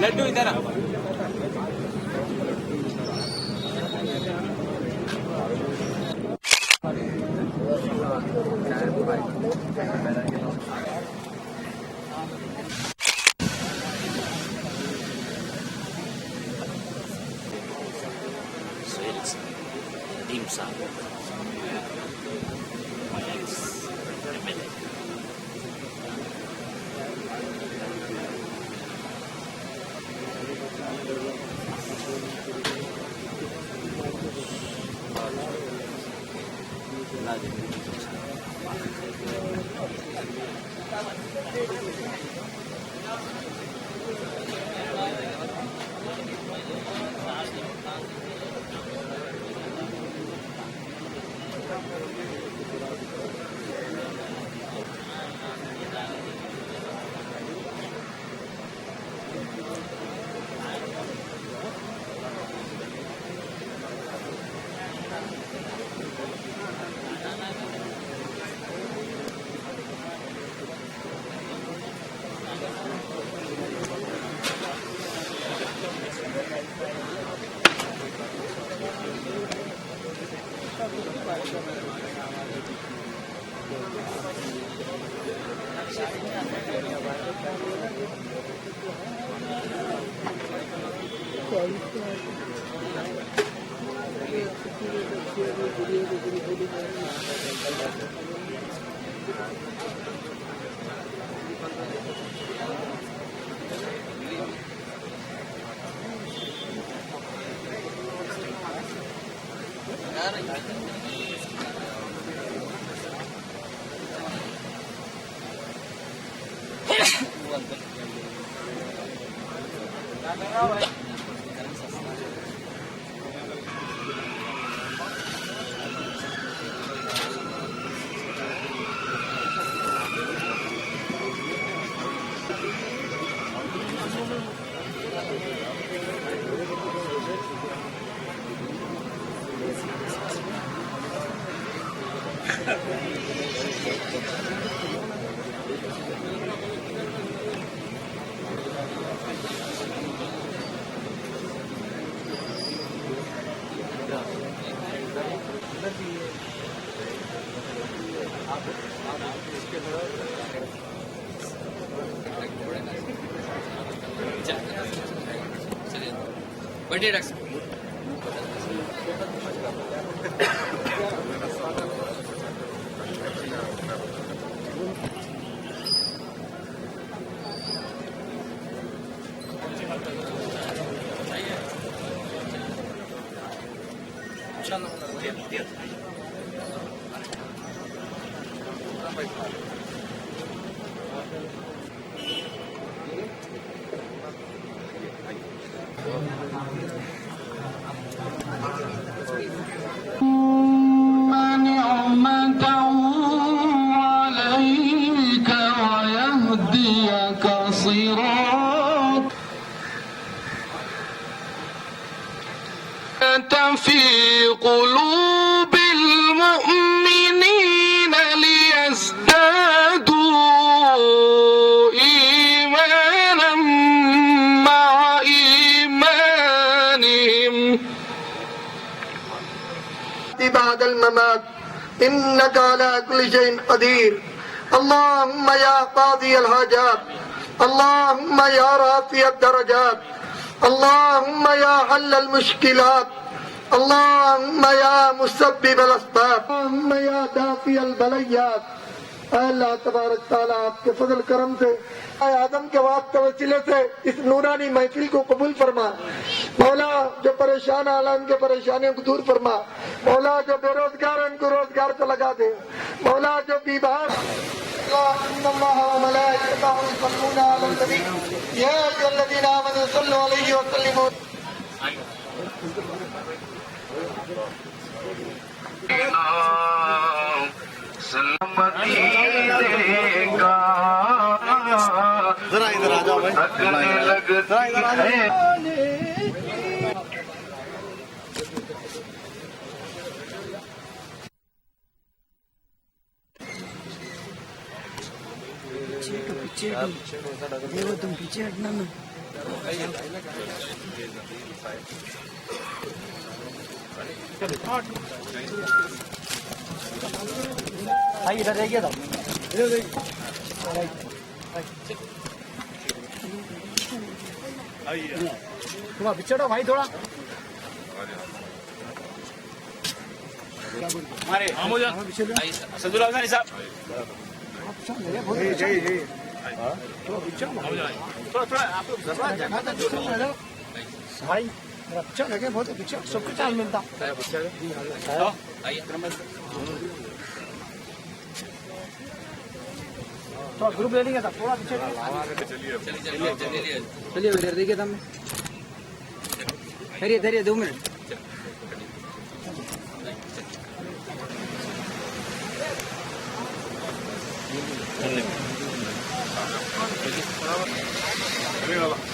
लड्डू इधर Dimsum. My ex-MLA. बढ़िया doctor في قلوب المؤمنين ليزدادوا إيمانا مع إيمانهم بعد الممات إنك على كل شيء قدير. اللهم يا قاضي الحاجات، اللهم يا رافع الدرجات، اللهم يا حل المشكلات، اللهم يا مسبب الاسباب، اللهم يا دافع البليات. अल्लाह तबारक ताला आपके फजल करम से आदम के वास्ते वसीले से इस नूरानी महफिल को कबूल फरमा। मौला जो परेशान आला उनके परेशानियों को दूर फरमा। मौला जो बेरोजगार है उनको रोजगार को लगा दे। मौला जो बीमार जरा इधर आ जाओ भाई, जरा इधर आ जाओ। पीछे देखो तुम पीछे हटना ना। भाई इधर देखिए तो थोड़ा पिछड़ो भाई थोड़ा। हमारे सदुल्ला अफगानी साहब थोड़ा आप लोग भाई अच्छा लगे बहुत पीछे सबको चांस मिलता। तो ग्रुप ले लेंगे थोड़ा पीछे चलिए इधर देखिए तुम धैर्य धैर्य 2 मिनट। चलिए